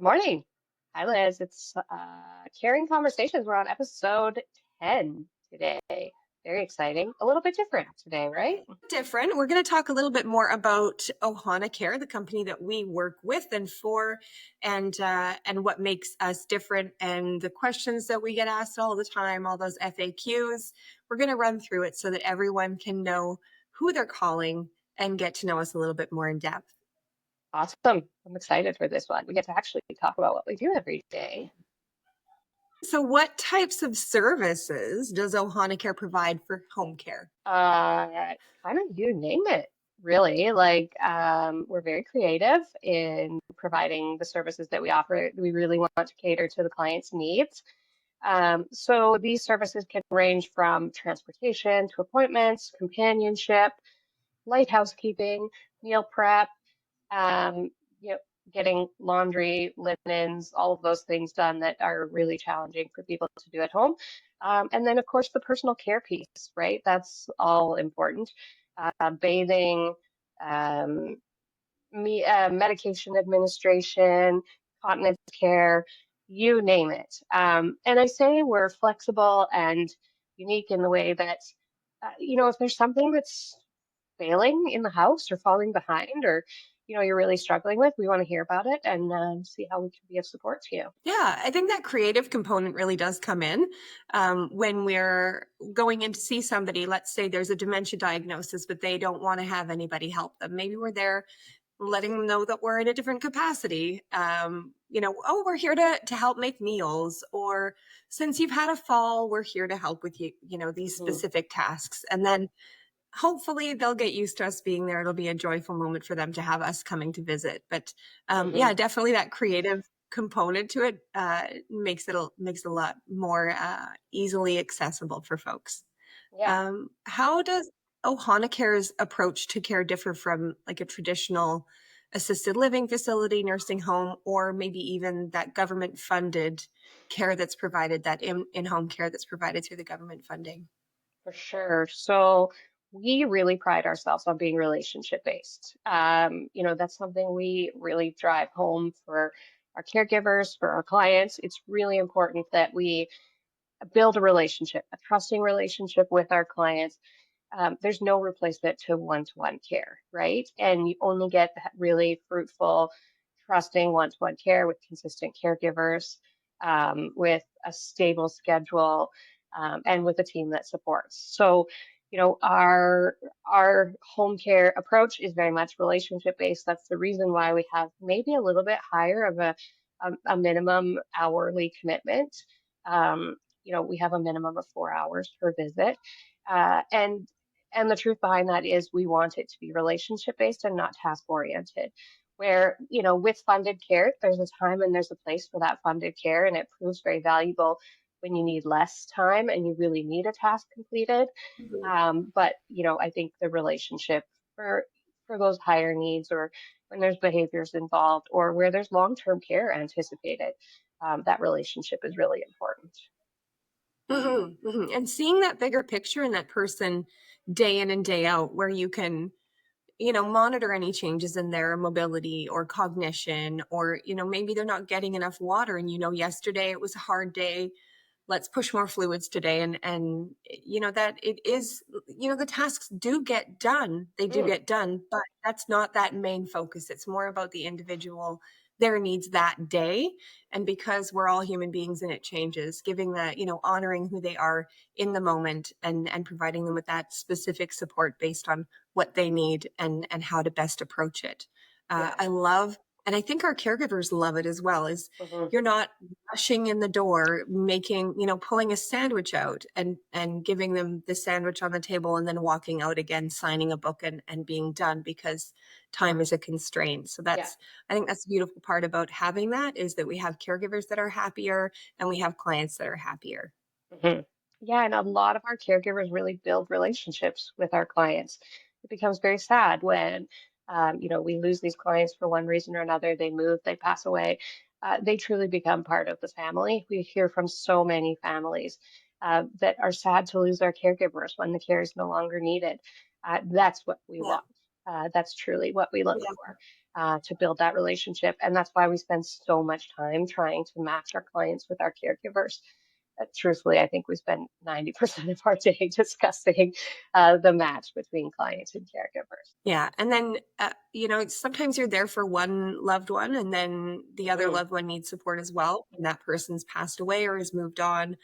Morning. Hi, Liz. It's Caring Conversations. We're on episode 10 today. Very exciting. A little bit different today, right? Different. We're going to talk a little bit more about Ohana Care, the company that we work with and for, and what makes us different, and the questions that we get asked all the time, all those FAQs. We're going to run through it so that everyone can know who they're calling and get to know us a little bit more in depth. Awesome. I'm excited for this one. We get to actually talk about what we do every day. So, what types of services does Ohana Care provide for home care? Kind of you name it, really. We're very creative in providing the services that we offer. We really want to cater to the client's needs. So these services can range from transportation to appointments, companionship, light housekeeping, meal prep, um, you know, getting laundry, linens, all of those things done that are really challenging for people to do at home. And then, of course, the personal care piece, right? That's all important. Bathing, um, medication administration, continence care, you name it. And I say we're flexible and unique in the way that, if there's something that's failing in the house or falling behind or, you're really struggling with, we want to hear about it and see how we can be of support to you. Yeah, I think that creative component really does come in when we're going in to see somebody. Let's say there's a dementia diagnosis, but they don't want to have anybody help them. Maybe we're there letting them know that we're in a different capacity. Oh, we're here to help make meals, or since you've had a fall, we're here to help with these Mhm. specific tasks. And then hopefully they'll get used to us being there. It'll be a joyful moment for them to have us coming to visit. But Mhm. yeah, definitely that creative component to it makes it a lot more easily accessible for folks. Yeah. How does Ohana Care's approach to care differ from like a traditional assisted living facility, nursing home, or maybe even that government funded care that's provided, that in-home care that's provided through the government funding? For sure. So we really pride ourselves on being relationship based. That's something we really drive home for our caregivers, for our clients. It's really important that we build a relationship, a trusting relationship with our clients. There's no replacement to one care, right? And you only get that really fruitful, trusting one-to-one care with consistent caregivers, with a stable schedule, and with a team that supports. So, our home care approach is very much relationship based. That's the reason why we have maybe a little bit higher of a minimum hourly commitment. We have a minimum of 4 hours per visit. And the truth behind that is we want it to be relationship based and not task oriented. Where, with funded care, there's a time and there's a place for that funded care, and it proves very valuable when you need less time and you really need a task completed. But, I think the relationship for those higher needs, or when there's behaviors involved, or where there's long-term care anticipated, that relationship is really important. And seeing that bigger picture in that person day in and day out, where you can, monitor any changes in their mobility or cognition, or, maybe they're not getting enough water and, yesterday it was a hard day. Let's push more fluids today. And, that it is, the tasks do get done. They do Mm, get done, but that's not that main focus. It's more about the individual, their needs that day. And because we're all human beings and it changes, giving that, honoring who they are in the moment, and providing them with that specific support based on what they need and how to best approach it. yeah. I love, and I think our caregivers love it as well, is Hmm. you're not rushing in the door, making, pulling a sandwich out and giving them the sandwich on the table and then walking out again, signing a book and being done because time is a constraint. So Yeah. I think that's the beautiful part about having that, is that we have caregivers that are happier and we have clients that are happier. Hmm. Yeah, and a lot of our caregivers really build relationships with our clients. It becomes very sad when, we lose these clients for one reason or another. They move, they pass away. They truly become part of the family. We hear from so many families that are sad to lose their caregivers when the care is no longer needed. That's what we Yeah. want. That's truly what we look Yeah. for to build that relationship. And that's why we spend so much time trying to match our clients with our caregivers. Truthfully, I think we spend 90% of our day discussing the match between clients and caregivers. Yeah. And then, sometimes you're there for one loved one and then the other Mm, loved one needs support as well. And that person's passed away or has moved on.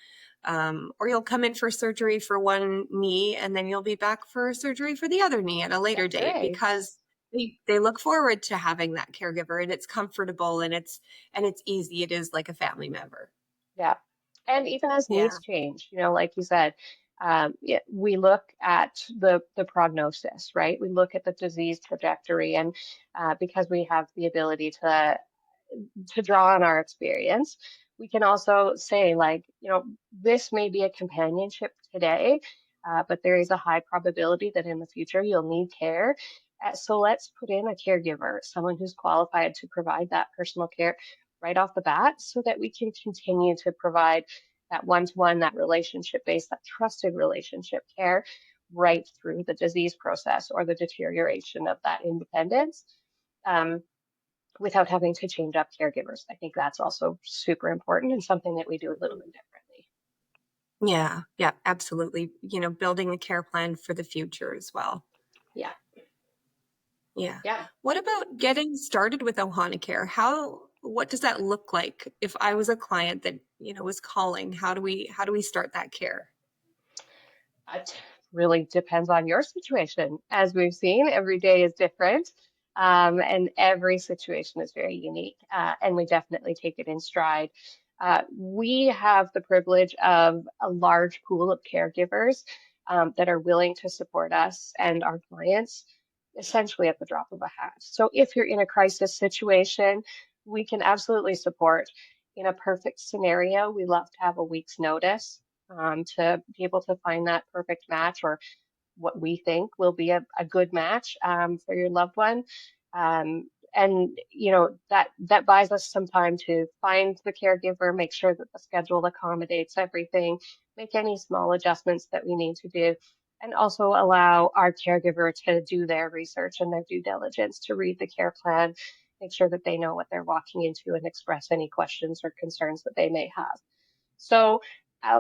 Or you'll come in for surgery for one knee and then you'll be back for surgery for the other knee at a later that's date right. because they look forward to having that caregiver and it's comfortable and it's easy. It is like a family member. Yeah. And even as Yeah. needs change, like you said, yeah, we look at the prognosis, right? We look at the disease trajectory, and because we have the ability to draw on our experience, we can also say, like, this may be a companionship today, but there is a high probability that in the future you'll need care. So let's put in a caregiver, someone who's qualified to provide that personal care right off the bat so that we can continue to provide that one-to-one, that relationship-based, that trusted relationship care right through the disease process or the deterioration of that independence. Um, Without having to change up caregivers. I think that's also super important and something that we do a little bit differently. Yeah. Yeah. Absolutely. Building a care plan for the future as well. Yeah, Yeah. yeah. What about getting started with Ohana Care? What does that look like? If I was a client that, was calling, how do we start that care? It really depends on your situation. As we've seen, every day is different, and every situation is very unique. And we definitely take it in stride. We have the privilege of a large pool of caregivers that are willing to support us and our clients essentially at the drop of a hat. So if you're in a crisis situation, we can absolutely support. In a perfect scenario, we love to have a week's notice to be able to find that perfect match or what we think will be a good match for your loved one. And that buys us some time to find the caregiver, make sure that the schedule accommodates everything, make any small adjustments that we need to do, and also allow our caregiver to do their research and their due diligence to read the care plan, make sure that they know what they're walking into and express any questions or concerns that they may have. So,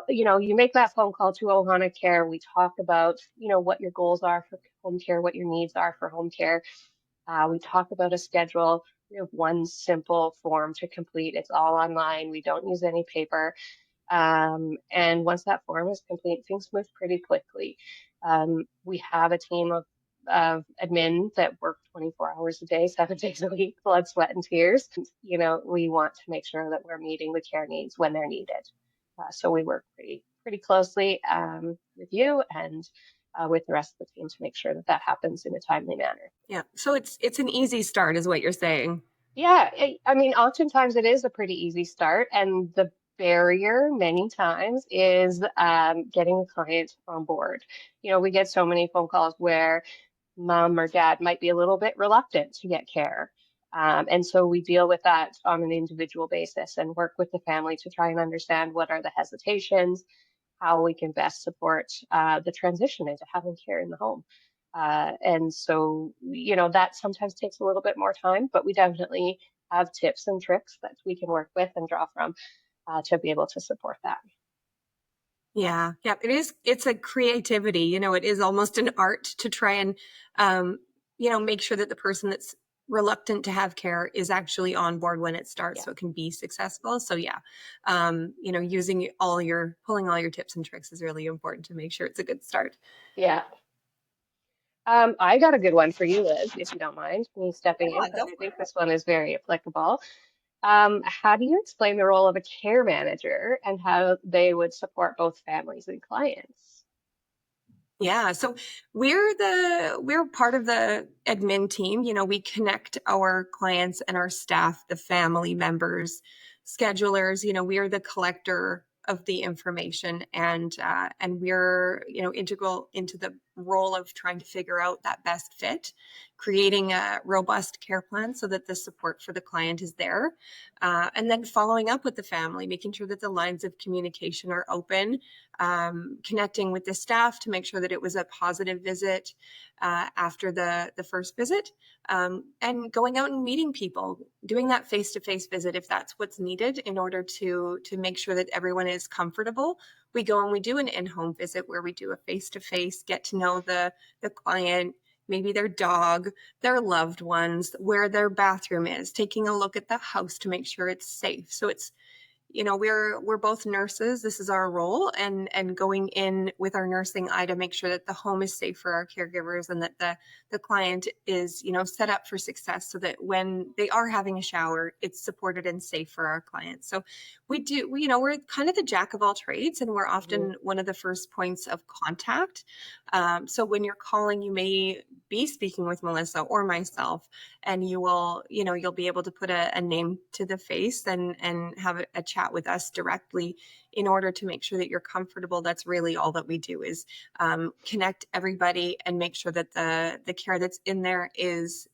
you make that phone call to Ohana Care. We talk about, what your goals are for home care, what your needs are for home care. We talk about a schedule. We have one simple form to complete. It's all online. We don't use any paper. And once that form is complete, things move pretty quickly. We have a team of admin that work 24 hours a day, 7 days a week, blood, sweat, and tears. We want to make sure that we're meeting the care needs when they're needed. So we work pretty closely with you and with the rest of the team to make sure that that happens in a timely manner. Yeah. So it's an easy start is what you're saying. Yeah, I mean, oftentimes it is a pretty easy start, and the barrier many times is getting a client on board. We get so many phone calls where mom or dad might be a little bit reluctant to get care. And so we deal with that on an individual basis and work with the family to try and understand what are the hesitations, how we can best support the transition into having care in the home. And so, that sometimes takes a little bit more time, but we definitely have tips and tricks that we can work with and draw from to be able to support that. Yeah. Yeah. It's a creativity, it is almost an art to try and, make sure that the person that's reluctant to have care is actually on board when it starts Yeah. so it can be successful. So yeah, pulling all your tips and tricks is really important to make sure it's a good start. Yeah. I got a good one for you, Liz, if you don't mind me stepping in, Yeah, because go I for think it. this one is very applicable. How do you explain the role of a care manager and how they would support both families and clients? Yeah, so we're part of the admin team. We connect our clients and our staff, the family members, schedulers. We are the collector of the information, and we're integral into the role of trying to figure out that best fit, creating a robust care plan so that the support for the client is there, and then following up with the family, making sure that the lines of communication are open, connecting with the staff to make sure that it was a positive visit after the first visit, and going out and meeting people, doing that face-to-face visit if that's what's needed in order to make sure that everyone is comfortable. We go and we do an in-home visit where we do a face-to-face, get to know the client, maybe their dog, their loved ones, where their bathroom is, taking a look at the house to make sure it's safe. So it's, we're both nurses. This is our role, and going in with our nursing eye to make sure that the home is safe for our caregivers and that the client is, set up for success so that when they are having a shower, it's supported and safe for our clients. So we're kind of the jack of all trades, and we're often one of the first points of contact. So when you're calling, you may be speaking with Melissa or myself, and you'll be able to put a name to the face and have a chat with us directly in order to make sure that you're comfortable. That's really all that we do, is connect everybody and make sure that the care that's in there is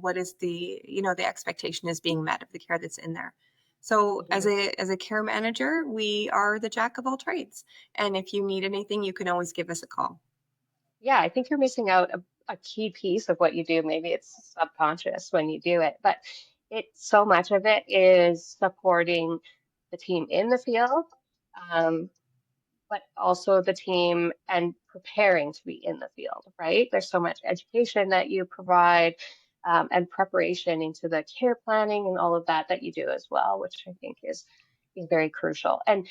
what is the expectation is being met of the care that's in there. So as a care manager, we are the jack of all trades. And if you need anything, you can always give us a call. Yeah, I think you're missing out a key piece of what you do. Maybe it's subconscious when you do it, but so much of it is supporting the team in the field, um, but also the team and preparing to be in the field, right? There's so much education that you provide, and preparation into the care planning and all of that you do as well, which I think is very crucial. And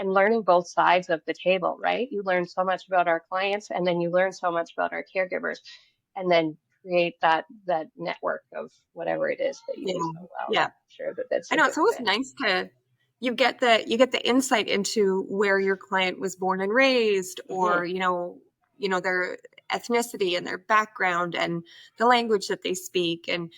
learning both sides of the table, right? You learn so much about our clients, and then you learn so much about our caregivers, and then create that network of whatever it is that you do so well. Yeah. I'm sure that's I a know good it's always fit. nice to you get the insight into where your client was born and raised, or their ethnicity and their background and the language that they speak, and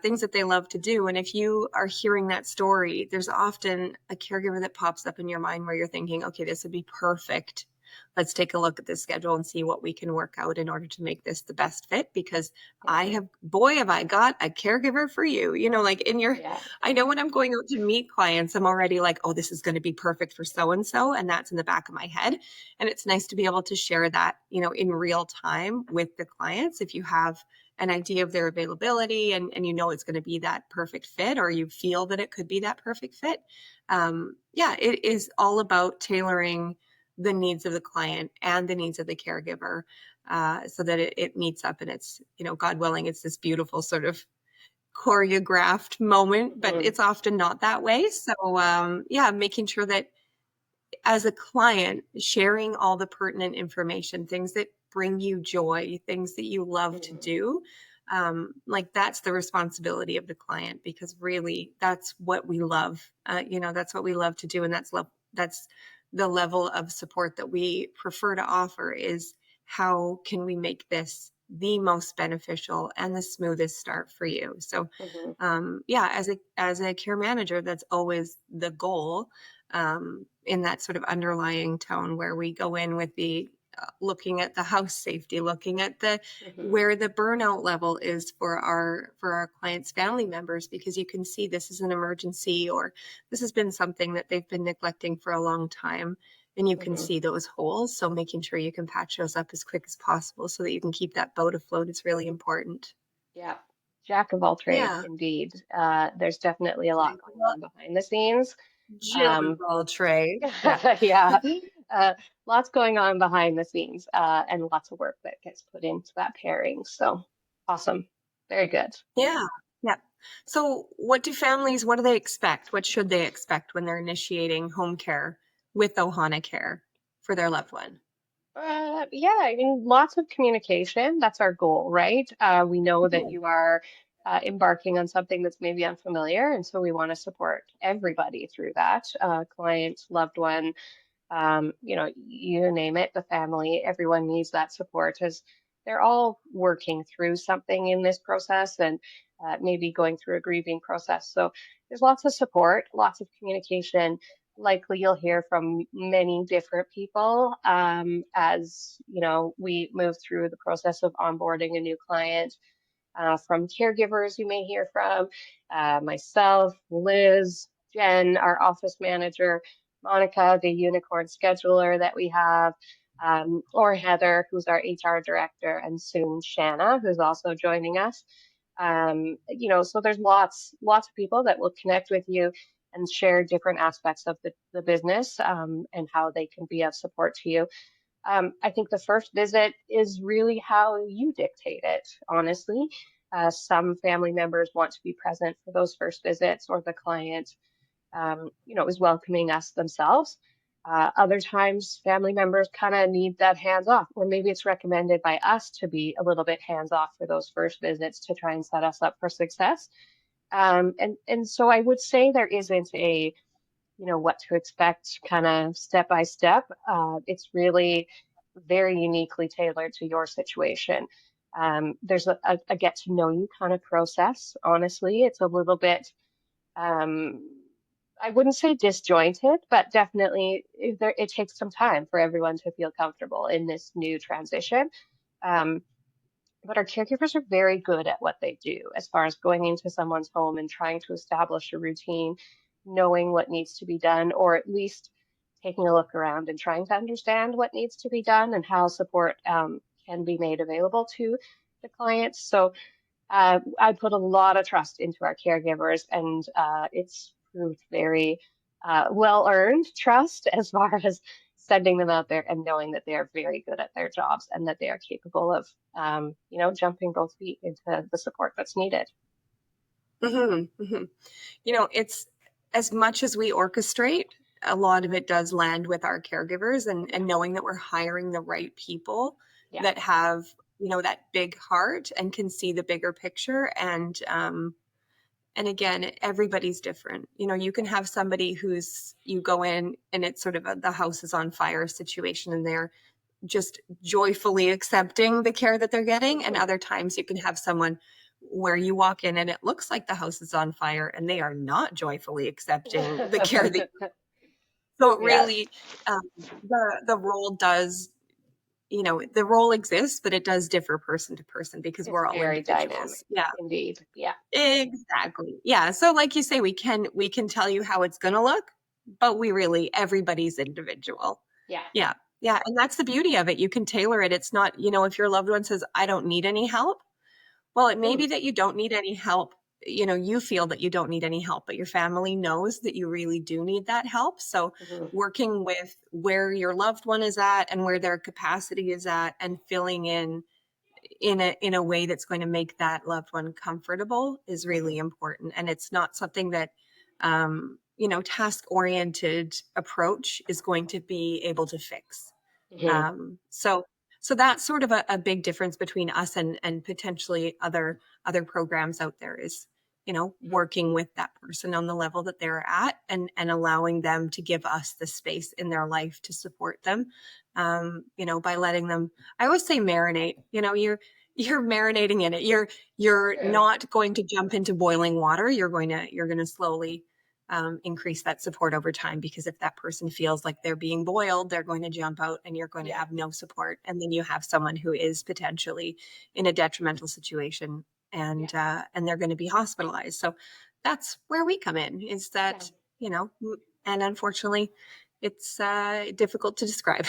things that they love to do. And if you are hearing that story, there's often a caregiver that pops up in your mind where you're thinking, okay, this would be perfect. Let's take a look at this schedule and see what we can work out in order to make this the best fit, because have I got a caregiver for you. Like in your, Yeah. I know when I'm going out to meet clients, I'm already like, oh, this is going to be perfect for so-and-so. And that's in the back of my head. And it's nice to be able to share that, in real time with the clients. If you have an idea of their availability and it's going to be that perfect fit, or you feel that it could be that perfect fit. It is all about tailoring the needs of the client and the needs of the caregiver, so that it meets up, and it's, God willing, it's this beautiful sort of choreographed moment, but it's often not that way. So making sure that as a client, sharing all the pertinent information, things that bring you joy, things that you love to do, that's the responsibility of the client, because really that's what we love. That's what we love to do, and that's the level of support that we prefer to offer, is how can we make this the most beneficial and the smoothest start for you. So as a care manager, that's always the goal, in that sort of underlying tone, where we go in with the looking at the house safety, looking at the where the burnout level is for our clients' family members, because you can see this is an emergency, or this has been something that they've been neglecting for a long time, and you can see those holes. So making sure you can patch those up as quick as possible so that you can keep that boat afloat is really important. Yeah. Jack of all trades, Yeah. indeed. There's definitely a lot going on behind the scenes. Jill of all trades. Yeah. Yeah. Uh, Lots going on behind the scenes, and lots of work that gets put into that pairing. So awesome. Very good. Yeah. Yeah. So what do they expect? What should they expect when they're initiating home care with Ohana Care for their loved one? Yeah, I mean, lots of communication. That's our goal, right? We know that you are embarking on something that's maybe unfamiliar, and so we want to support everybody through that. Client, loved one, you name it, the family, everyone needs that support, as they're all working through something in this process, and maybe going through a grieving process. So there's lots of support, lots of communication, likely you'll hear from many different people as we move through the process of onboarding a new client. From caregivers you may hear from, myself, Liz, Jen, our office manager, Monica, the unicorn scheduler that we have, or Heather, who's our HR director, and soon Shanna, who's also joining us. So there's lots of people that will connect with you and share different aspects of the business and how they can be of support to you. I think the first visit is really how you dictate it, honestly. Some family members want to be present for those first visits, or the client, is welcoming us themselves. Other times, family members kind of need that hands off, or maybe it's recommended by us to be a little bit hands off for those first visits to try and set us up for success. And so I would say there isn't a what to expect kind of step by step. It's really very uniquely tailored to your situation. There's a get to know you kind of process. Honestly, it's a little bit, um, I wouldn't say disjointed, but definitely it takes some time for everyone to feel comfortable in this new transition. Um, but our caregivers are very good at what they do as far as going into someone's home and trying to establish a routine, knowing what needs to be done, or at least taking a look around and trying to understand what needs to be done and how support can be made available to the clients. So I put a lot of trust into our caregivers, and it's proved very well earned trust as far as sending them out there and knowing that they are very good at their jobs and that they are capable of, jumping both feet into the support that's needed. Mm-hmm, mm-hmm. It's as much as we orchestrate, a lot of it does land with our caregivers, and knowing that we're hiring the right people Yeah. that have, that big heart and can see the bigger picture. And again, everybody's different. You can have somebody you go in and it's sort of the house is on fire situation, and they're just joyfully accepting the care that they're getting. And other times you can have someone where you walk in and it looks like the house is on fire and they are not joyfully accepting the care that. So Yes, really, the role does, the role exists, but it does differ person to person because it's we're all very dynamic individuals. Yeah, indeed. Yeah, exactly. Yeah. So like you say, we can tell you how it's going to look, but everybody's individual. yeah. Yeah. Yeah. And that's the beauty of it. You can tailor it. It's not, if your loved one says, I don't need any help, well, it may Mm, be that you don't need any help. You feel that you don't need any help, but your family knows that you really do need that help. So mhm, working with where your loved one is at and where their capacity is at, and filling in a way that's going to make that loved one comfortable is mhm, really important. And it's not something that task oriented approach is going to be able to fix. mhm, So that's sort of a big difference between us and potentially other programs out there, is mhm, working with that person on the level that they're at, and allowing them to give us the space in their life to support them, by letting them, I always say, marinate. You're marinating in it. You're true. not going to jump into boiling water. You're going to slowly increase that support over time, because if that person feels like they're being boiled, they're going to jump out and you're going to Yeah, have no support. And then you have someone who is potentially in a detrimental situation, yeah, and they're going to be hospitalized. So that's where we come in, is yeah, that, and unfortunately it's difficult to describe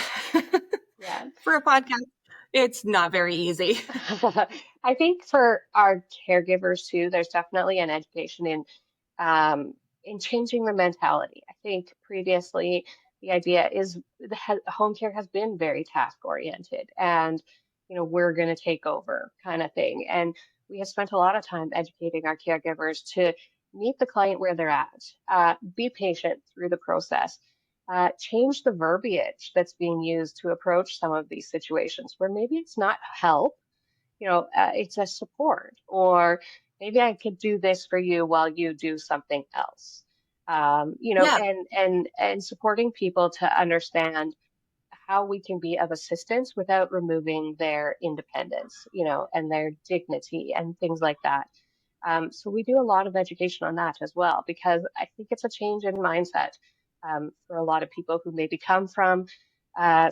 yeah. for a podcast. It's not very easy. I think for our caregivers too, there's definitely an education um, in changing the mentality. I think previously the idea is home care has been very task oriented, and we're going to take over kind of thing. And we have spent a lot of time educating our caregivers to meet the client where they're at, be patient through the process. Change the verbiage that's being used to approach some of these situations where maybe it's not help, it's a support, or maybe I could do this for you while you do something else. Yeah. And supporting people to understand how we can be of assistance without removing their independence, and their dignity and things like that. So we do a lot of education on that as well, because I think it's a change in mindset. for a lot of people who maybe come from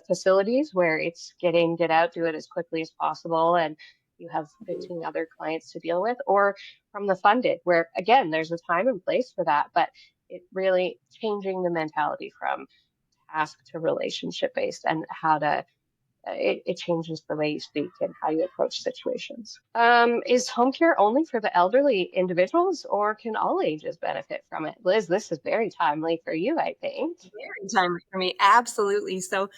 facilities where it's get in, get out, do it as quickly as possible, and you have 15 other clients to deal with, or from the funded, where again, there's a time and place for that, but it really changing the mentality from task to relationship based and how to it changes the way you speak and how you approach situations. Is home care only for the elderly individuals, or can all ages benefit from it? Liz, this is very timely for you, I think. Very timely for me. Absolutely. So,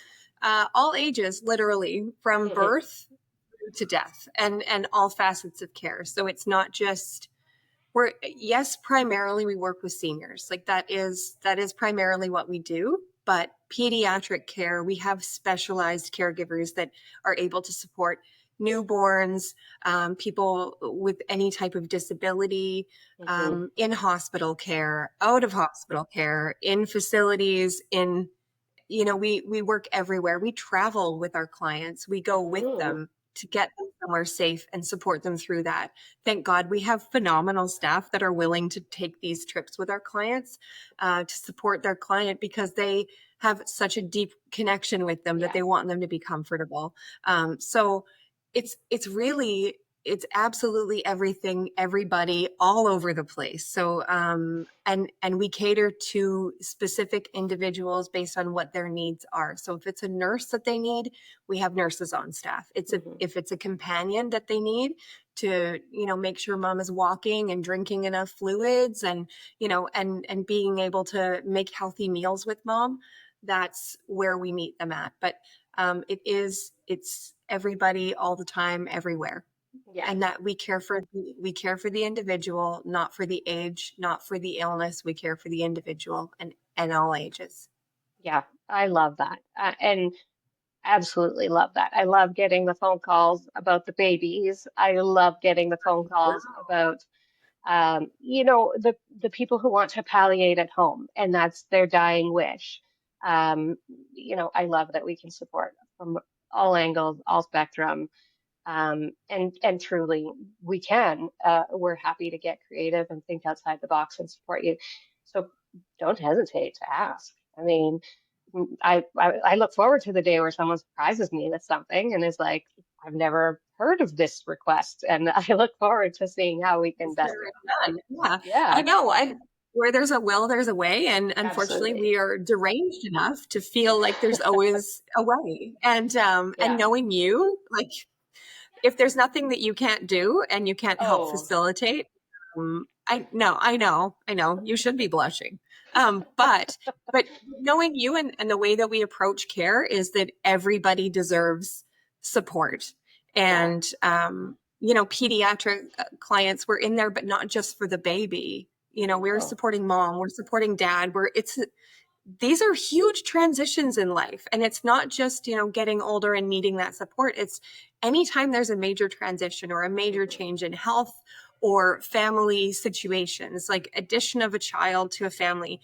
all ages, literally from Hmm. birth to death, and all facets of care. So it's not just we're yes, primarily we work with seniors. Like that is primarily what we do. But pediatric care, we have specialized caregivers that are able to support newborns, people with any type of disability, Hmm. in hospital care, out of hospital care, in facilities, in we work everywhere. We travel with our clients. We go with Hmm. them to get them somewhere safe and support them through that. Thank God we have phenomenal staff that are willing to take these trips with our clients, to support their client because they have such a deep connection with them that Yeah. they want them to be comfortable. So it's really it's absolutely everything, everybody, all over the place. So and we cater to specific individuals based on what their needs are. So if it's a nurse that they need, we have nurses on staff. Hmm. If it's a companion that they need to make sure mom is walking and drinking enough fluids, and and being able to make healthy meals with mom, that's where we meet them at. But it's everybody, all the time, everywhere. Yeah. And that we care for the individual, not for the age, not for the illness. We care for the individual, and all ages. Yeah. I love that. And absolutely love that. I love getting the phone calls about the babies. I love getting the phone calls about the people who want to palliate at home, and that's their dying wish. Um, I love that we can support from all angles, all spectrum, and truly we can. We're happy to get creative and think outside the box and support you. So don't hesitate to ask. I mean, I look forward to the day where someone surprises me with something and is like, I've never heard of this request, and I look forward to seeing how we can best Consider it accommodate. done. Yeah, I Yeah, know. Where there's a will, there's a way, and unfortunately, absolutely. we are deranged enough to feel like there's always a way. And Yeah. knowing you, like if there's nothing that you can't do and you can't help Oh. facilitate, I know, you should be blushing. But knowing you, and the way that we approach care is that everybody deserves support. Yeah. And pediatric clients, we're in there, but not just for the baby. We're No. supporting mom, we're supporting dad. These are huge transitions in life, and it's not just getting older and needing that support. It's anytime there's a major transition or a major Hmm. change in health or family situations, like addition of a child to a family,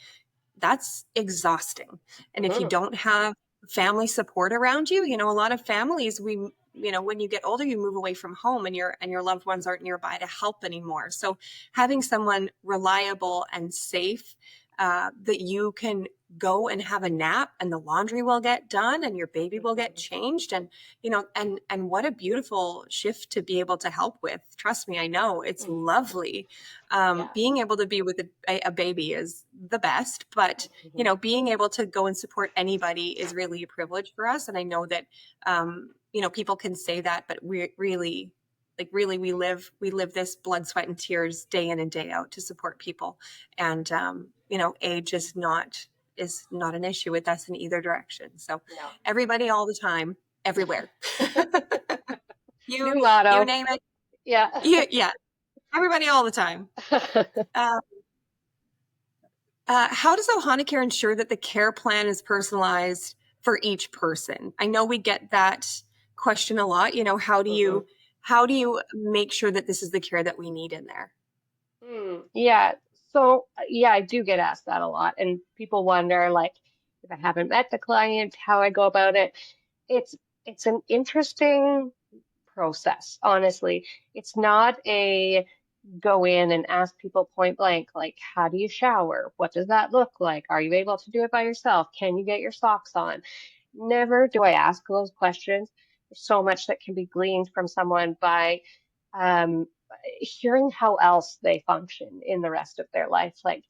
that's exhausting. And if you Hmm. don't have family support around you, a lot of families, when you get older, you move away from home, and your loved ones aren't nearby to help anymore. So having someone reliable and safe, that you can go and have a nap, and the laundry will get done, and your baby will get Hmm. changed, and what a beautiful shift to be able to help with. Trust me, I know it's Hmm. lovely. Yeah. Being able to be with a baby is the best, but Hmm. being able to go and support anybody is really a privilege for us. And I know that people can say that, but we really, we live this blood, sweat, and tears day in and day out to support people. And age is not an issue with us in either direction. So No. everybody, all the time, everywhere. you New you motto. name it. Yeah. Yeah, everybody, all the time. Uh, how does Ohana Care ensure that the care plan is personalized for each person? I know we get that question a lot. How do Hmm. you how do you make sure that this is the care that we need in there? Yeah. So, yeah, I do get asked that a lot, and people wonder, like, if I haven't met the client, how I go about it. It's it's an interesting process, honestly. It's not a go in and ask people point blank, like, how do you shower? What does that look like? Are you able to do it by yourself? Can you get your socks on? Never do I ask those questions. There's so much that can be gleaned from someone by um, hearing how else they function in the rest of their life. Like,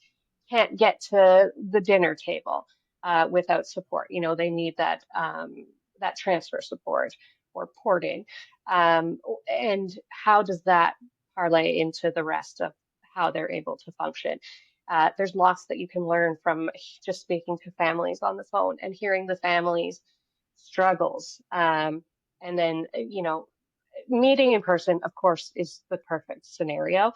can't get to the dinner table without support. You know, they need that transfer support or porting. And how does that parlay into the rest of how they're able to function? There's lots that you can learn from just speaking to families on the phone and hearing the families' struggles. And then, you know, meeting in person, of course, is the perfect scenario.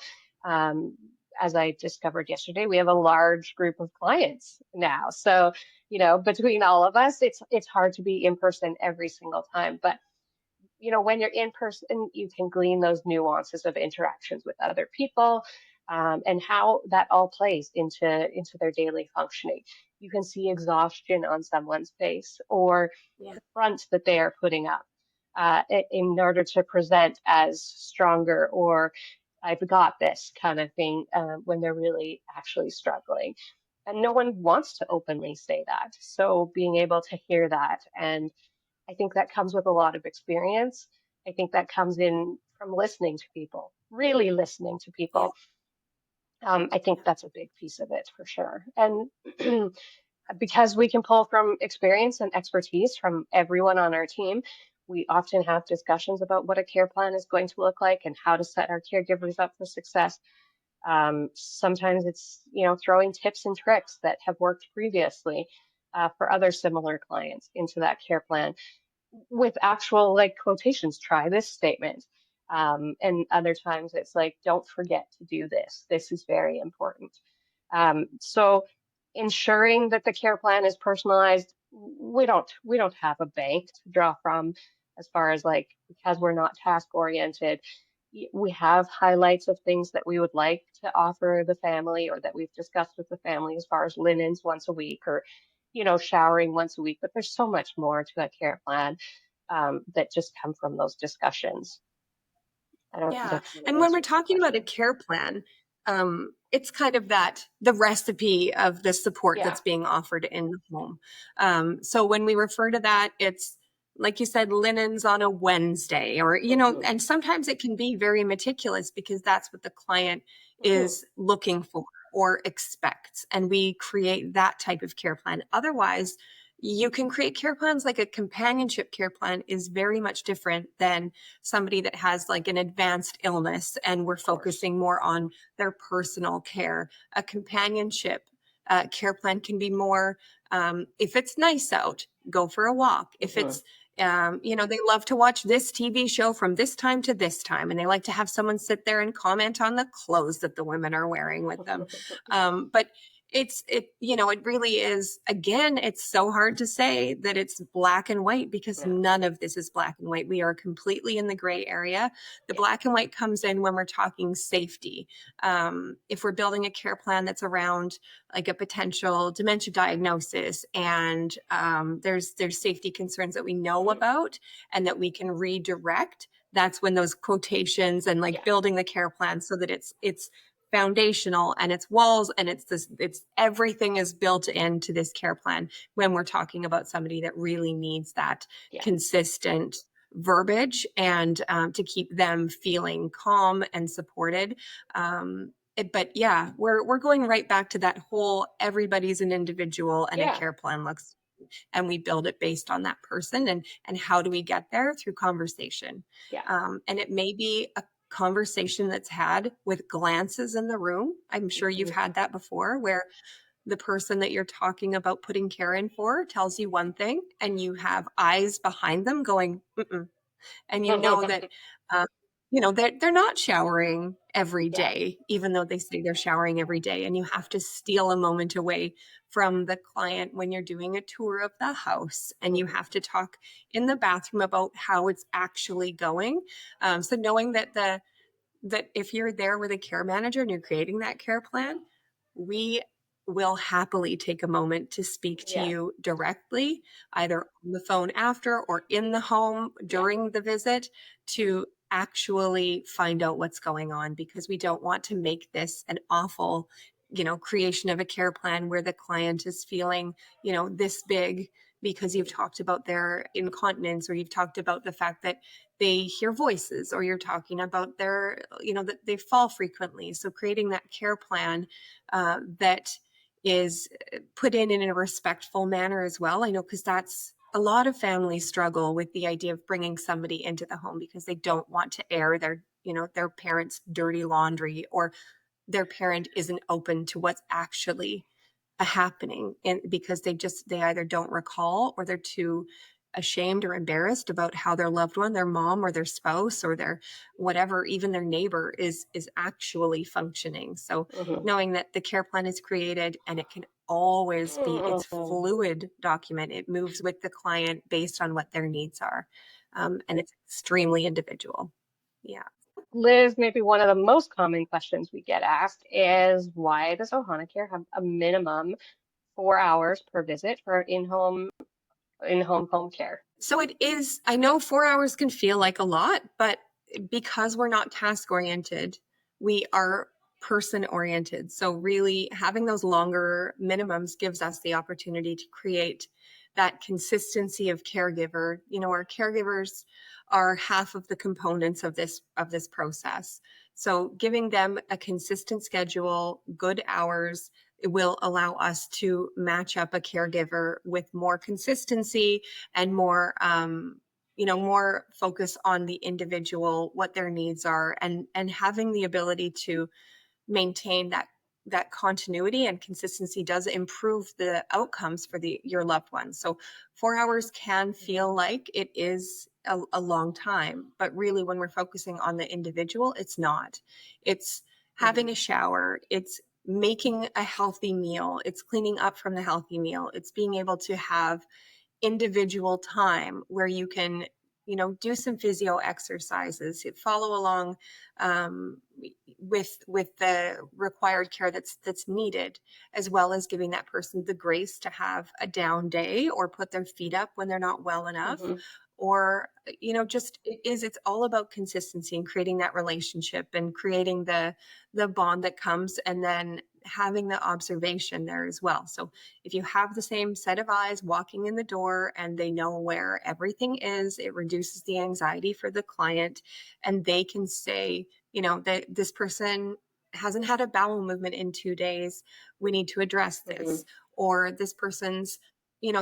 Um, as I discovered yesterday, we have a large group of clients now. So, you know, between all of us, it's hard to be in person every single time. But you know, when you're in person, you can glean those nuances of interactions with other people, and how that all plays into their daily functioning. You can see exhaustion on someone's face or Yeah. the front that they are putting up in order to present as stronger or I've got this kind of thing when they're really actually struggling. And no one wants to openly say that. So being able to hear that, and I think that comes with a lot of experience. I think that comes in from listening to people, really listening to Yeah. people. I think that's a big piece of it for sure. And because we can pull from experience and expertise from everyone on our team, we often have discussions about what a care plan is going to look like and how to set our caregivers up for success. Sometimes it's, you know, throwing tips and tricks that have worked previously for other similar clients into that care plan with actual like quotations, try this statement. And other times it's like, don't forget to do this. This is very important. So ensuring that the care plan is personalized, we don't have a bank to draw from as far as like because we're not task oriented. We have highlights of things that we would like to offer the family or that we've discussed with the family as far as linens once a week or you know, showering once a week, but there's so much more to a care plan that just come from those discussions. I don't Yeah. know if that And when we're answers your talking about a question. care plan, it's kind of that the recipe of the support Yeah. that's being offered in the home. So when we refer to that, it's like you said, linens on a Wednesday, or, you know, Hmm. and sometimes it can be very meticulous because that's what the client Hmm. is looking for or expects. And we create that type of care plan. Otherwise, you can create care plans like a companionship care plan is very much different than somebody that has like an advanced illness and we're Of course. focusing more on their personal care. A companionship care plan can be more if it's nice out, go for a walk. If Hmm. it's you know, they love to watch this TV show from this time to this time, and they like to have someone sit there and comment on the clothes that the women are wearing with them. But you know, it really is, again, it's so hard to say that it's black and white because Yeah. none of this is black and white. We are completely in the gray area. The Yeah. black and white comes in when we're talking safety. If we're building a care plan that's around like a potential dementia diagnosis and there's safety concerns that we know Hmm. about and that we can redirect, that's when those quotations and like Yeah. building the care plan so that it's foundational and it's walls and it's everything is built into this care plan when we're talking about somebody that really needs that Yeah. consistent verbiage and to keep them feeling calm and supported. But yeah, we're going right back to that whole everybody's an individual and a Yeah. care plan looks, and we build it based on that person and how do we get there through conversation. Yeah. And it may be a conversation that's had with glances in the room. I'm sure you've Hmm. had that before where the person that you're talking about putting care in for tells you one thing and you have eyes behind them going, mm-mm, and you know that uh, you know they're not showering every Yeah. day even though they say they're showering every day, and you have to steal a moment away from the client when you're doing a tour of the house and you Hmm. have to talk in the bathroom about how it's actually going. So knowing that that if you're there with a care manager and you're creating that care plan, we will happily take a moment to speak to Yeah. you directly, either on the phone after or in the home Yeah. during the visit, to actually find out what's going on, because we don't want to make this an awful, creation of a care plan where the client is feeling, this big because you've talked about their incontinence, or you've talked about the fact that they hear voices, or you're talking about their, that they fall frequently. So creating that care plan that is put in a respectful manner as well. I know, because that's a lot of families struggle with the idea of bringing somebody into the home because they don't want to air their parents' dirty laundry, or their parent isn't open to what's actually happening, and because they either don't recall, or they're too ashamed or embarrassed about how their loved one, their mom or their spouse or their whatever, even their neighbor is actually functioning. So Mhm. knowing that the care plan is created, and it can always be, it's Mhm. fluid document, it moves with the client based on what their needs are, and it's extremely individual. Yeah. Liz, maybe one of the most common questions we get asked is why does Ohana Care have a minimum 4 hours per visit for in-home home care? So it is, I know 4 hours can feel like a lot, but because we're not task oriented, we are person oriented. So really having those longer minimums gives us the opportunity to create that consistency of caregiver. Our caregivers are half of the components of this process. So giving them a consistent schedule, good hours, it will allow us to match up a caregiver with more consistency and more more focus on the individual, what their needs are, and having the ability to maintain that continuity and consistency does improve the outcomes for your loved ones. So 4 hours can feel like it is a long time, but really when we're focusing on the individual, it's not. It's having Mhm. a shower, it's making a healthy meal, it's cleaning up from the healthy meal, it's being able to have individual time where you can do some physio exercises, follow along um, with the required care that's needed, as well as giving that person the grace to have a down day or put their feet up when they're not well enough, Mhm. or just it's all about consistency and creating that relationship and creating the bond that comes, and then having the observation there as well. So if you have the same set of eyes walking in the door and they know where everything is, it reduces the anxiety for the client, and they can say, that this person hasn't had a bowel movement in 2 days. We need to address Mhm. this. Or this person's,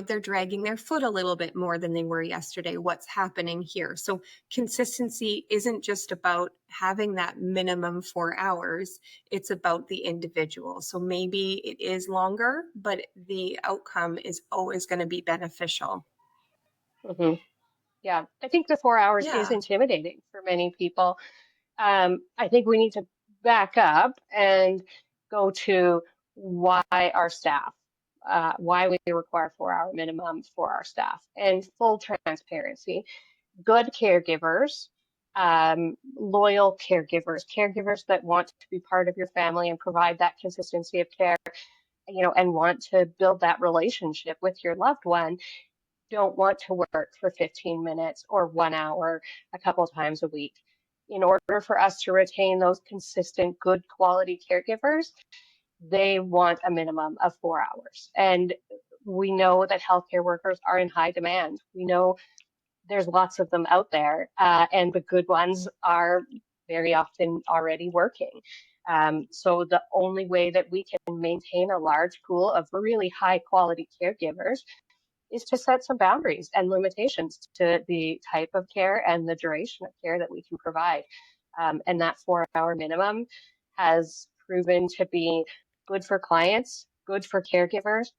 they're dragging their foot a little bit more than they were yesterday. What's happening here? So consistency isn't just about having that minimum 4 hours, it's about the individual. So maybe it is longer, but the outcome is always going to be beneficial. Mhm. Yeah, I think the 4 hours is Yeah. intimidating for many people. I think we need to back up and go to why our staff, why we require 4 hour minimum for our staff, and full transparency. Good caregivers, loyal caregivers, caregivers that want to be part of your family and provide that consistency of care, and want to build that relationship with your loved one, don't want to work for 15 minutes or 1 hour a couple times a week. In order for us to retain those consistent, good quality caregivers, they want a minimum of 4 hours. And we know that healthcare workers are in high demand. We know there's lots of them out there, and the good ones are very often already working. So the only way that we can maintain a large pool of really high quality caregivers is to set some boundaries and limitations to the type of care and the duration of care that we can provide. And that 4 hour minimum has proven to be good for clients, good for caregivers,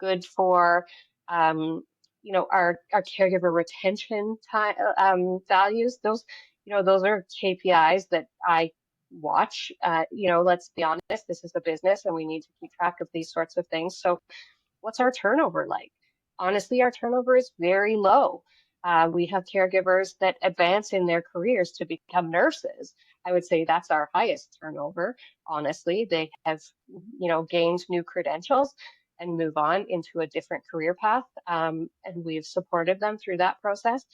good for our caregiver retention time values. Those are KPIs that I watch. Let's be honest, this is a business and we need to keep track of these sorts of things. So what's our turnover like? Honestly, our turnover is very low. We have caregivers that advance in their careers to become nurses. I would say that's our highest turnover. Honestly, they have, gained new credentials and move on into a different career path. And we've supported them through that process.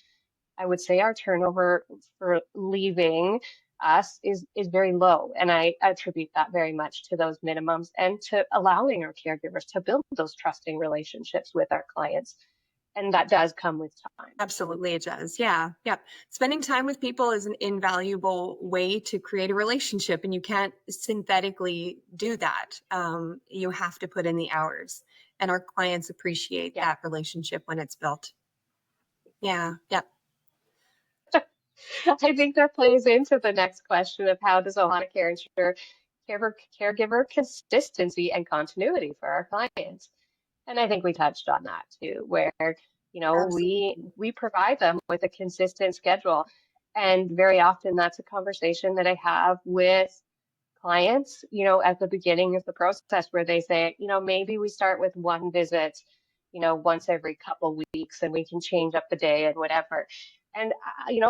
I would say our turnover for leaving us is very low. And I attribute that very much to those minimums and to allowing our caregivers to build those trusting relationships with our clients. And that does come with time. Absolutely, it does. Yeah. Yeah. Spending time with people is an invaluable way to create a relationship, and you can't synthetically do that. You have to put in the hours, and our clients appreciate Yeah. that relationship when it's built. Yeah. Yeah. I think that plays into the next question of how does Ohana Care ensure caregiver consistency and continuity for our clients? And I think we touched on that too, where, Absolutely. we provide them with a consistent schedule. And very often that's a conversation that I have with clients, at the beginning of the process where they say, maybe we start with one visit, once every couple weeks and we can change up the day and whatever. And,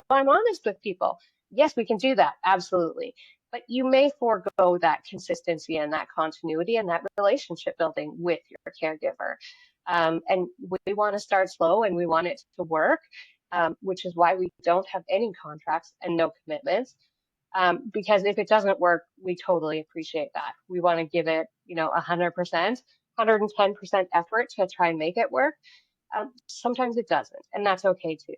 I'm honest with people. Yes, we can do that. Absolutely. But you may forego that consistency and that continuity and that relationship building with your caregiver. And we want to start slow and we want it to work, which is why we don't have any contracts and no commitments. Because if it doesn't work, we totally appreciate that. We want to give it, 100%, 110% effort to try and make it work. Sometimes it doesn't, and that's okay too.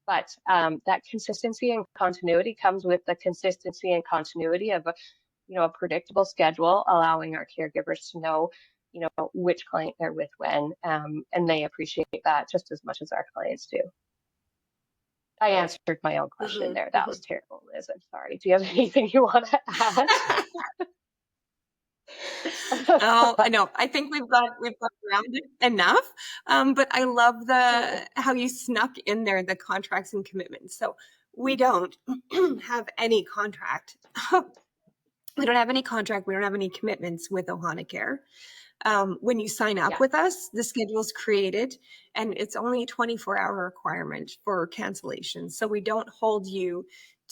But that consistency and continuity comes with the consistency and continuity of a predictable schedule, allowing our caregivers to know, which client they're with when, and they appreciate that just as much as our clients do. I answered my own question Mhm, there. That was mhm. terrible, Liz. I'm sorry. Do you have anything you want to add? Oh, I know. I think we've got around it enough. But I love the how you snuck in there the contracts and commitments. So we don't have any contract. We don't have any contract. We don't have any commitments with Ohana Care. When you sign up Yeah, with us, the schedule is created, and it's only a 24-hour requirement for cancellation. So we don't hold you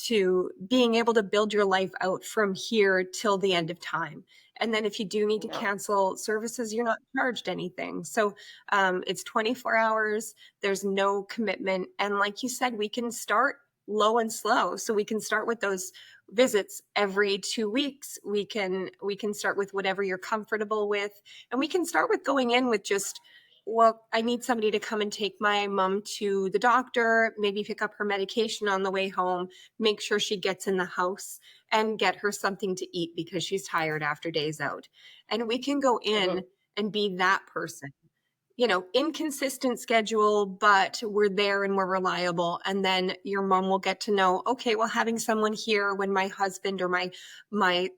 to being able to build your life out from here till the end of time. And then if you do need to no. cancel services, you're not charged anything. So it's 24 hours. There's no commitment. And like you said, we can start low and slow. So we can start with those visits every 2 weeks. We can start with whatever you're comfortable with, and we can start with going in with just, well, I need somebody to come and take my mom to the doctor, maybe pick up her medication on the way home, make sure she gets in the house, and get her something to eat because she's tired after days out. And we can go Hmm. in and be that person. Inconsistent schedule, but we're there and we're reliable. And then your mom will get to know, okay, well, having someone here when my husband or my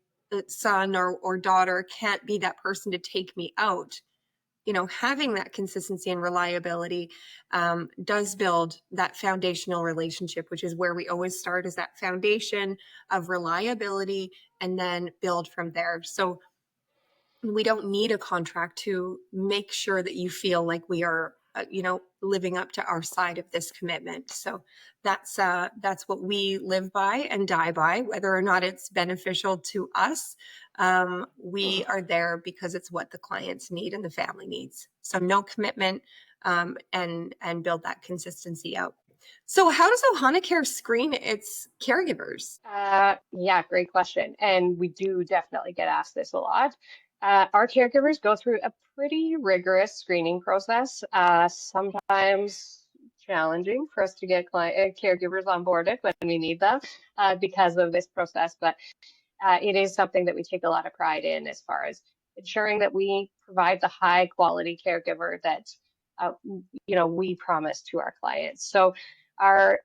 son or daughter can't be that person to take me out. Having that consistency and reliability does build that foundational relationship, which is where we always start, is that foundation of reliability and then build from there. So we don't need a contract to make sure that you feel like we are living up to our side of this commitment. So that's what we live by and die by, whether or not it's beneficial to us. We are there because it's what the clients need and the family needs. So no commitment, and build that consistency out. So how does Ohana Care screen its caregivers? Yeah, great question. And we do definitely get asked this a lot. Our caregivers go through a pretty rigorous screening process, sometimes challenging for us to get caregivers onboarded when we need them because of this process. But it is something that we take a lot of pride in as far as ensuring that we provide the high quality caregiver that uh, we promise to our clients. So our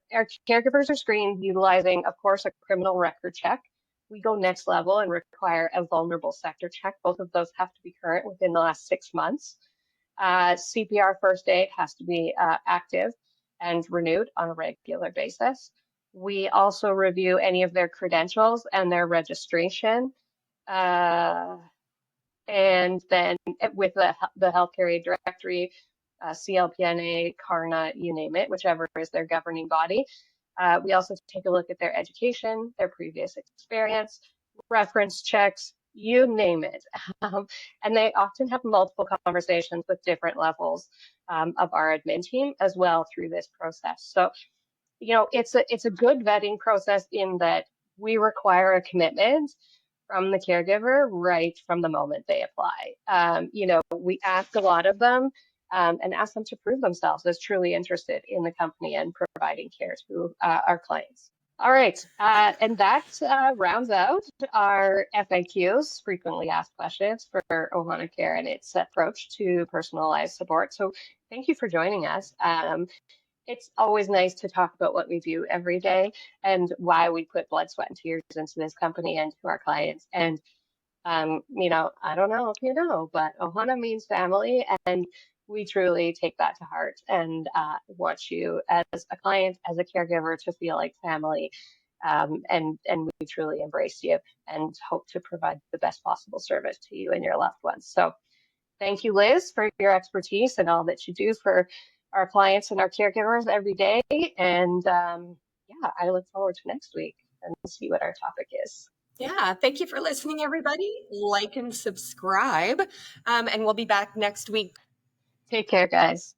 caregivers are screened utilizing, of course, a criminal record check. We go next level and require a vulnerable sector check. Both of those have to be current within the last 6 months. CPR first aid has to be active and renewed on a regular basis. We also review any of their credentials and their registration. Uh, and then with the healthcare aid directory, CLPNA, CARNA, you name it, whichever is their governing body. We also take a look at their education, their previous experience, reference checks, you name it. And they often have multiple conversations with different levels of our admin team as well through this process. So it's a good vetting process in that we require a commitment from the caregiver right from the moment they apply. We ask a lot of them and ask them to prove themselves as truly interested in the company and providing care to our clients. All right, and that rounds out our FAQs, frequently asked questions for Ohana Care and its approach to personalized support. So thank you for joining us. It's always nice to talk about what we do every day and why we put blood, sweat, and tears into this company and to our clients. And I don't know if you know, but Ohana means family, and we truly take that to heart and want you as a client, as a caregiver, to feel like family. And we truly embrace you and hope to provide the best possible service to you and your loved ones. So thank you, Liz, for your expertise and all that you do for our clients and our caregivers every day. And yeah, I look forward to next week and see what our topic is. Yeah, thank you for listening, everybody. Like and subscribe, and we'll be back next week. Take care, guys.